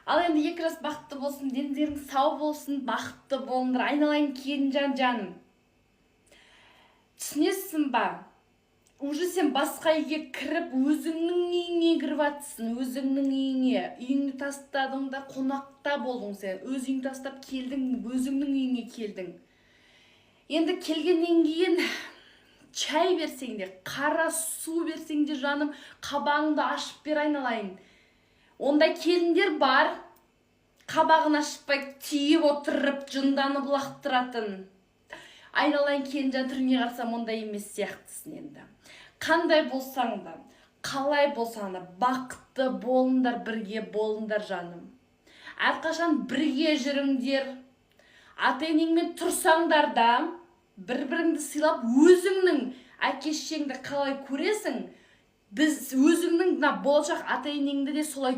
Ал енді екі жас бақытты болсын, дендерің сау болсын, бақытты болыңдар. Айналайын Келінжан жаным. Түсінесің ба? Уже сен басқа үйге кіріп, өзіңнің үйіңе кіріп атсың, өзіңнің үйіңе. Үйіңді тастадың да қонақта болдың сен. Өз үйіңді тастап келдің, өзіңнің үйіңе келдің. Енді келгеннен кейін чай берсең де, қара су берсең де жаным, қабағыңды ашып бер айналайын. Ондай келіндер бар, қабағын ашпай түйіп отырып, жынданып лақтыратын. Айналайын Келінжан, түріне қарсам ондай емес сияқтысың енді. Қандай болсаң да, қалай болсаң да, бақытты болыңдар, бірге болыңдар жаным. Әрқашан бірге жүріңдер. Ата-енеңмен тұрсаңдар да, бір-біріңді сыйлап, өзіңнің әке-шешеңді қалай көресің, біз өзіңнің болашақ ата-енеңді де солай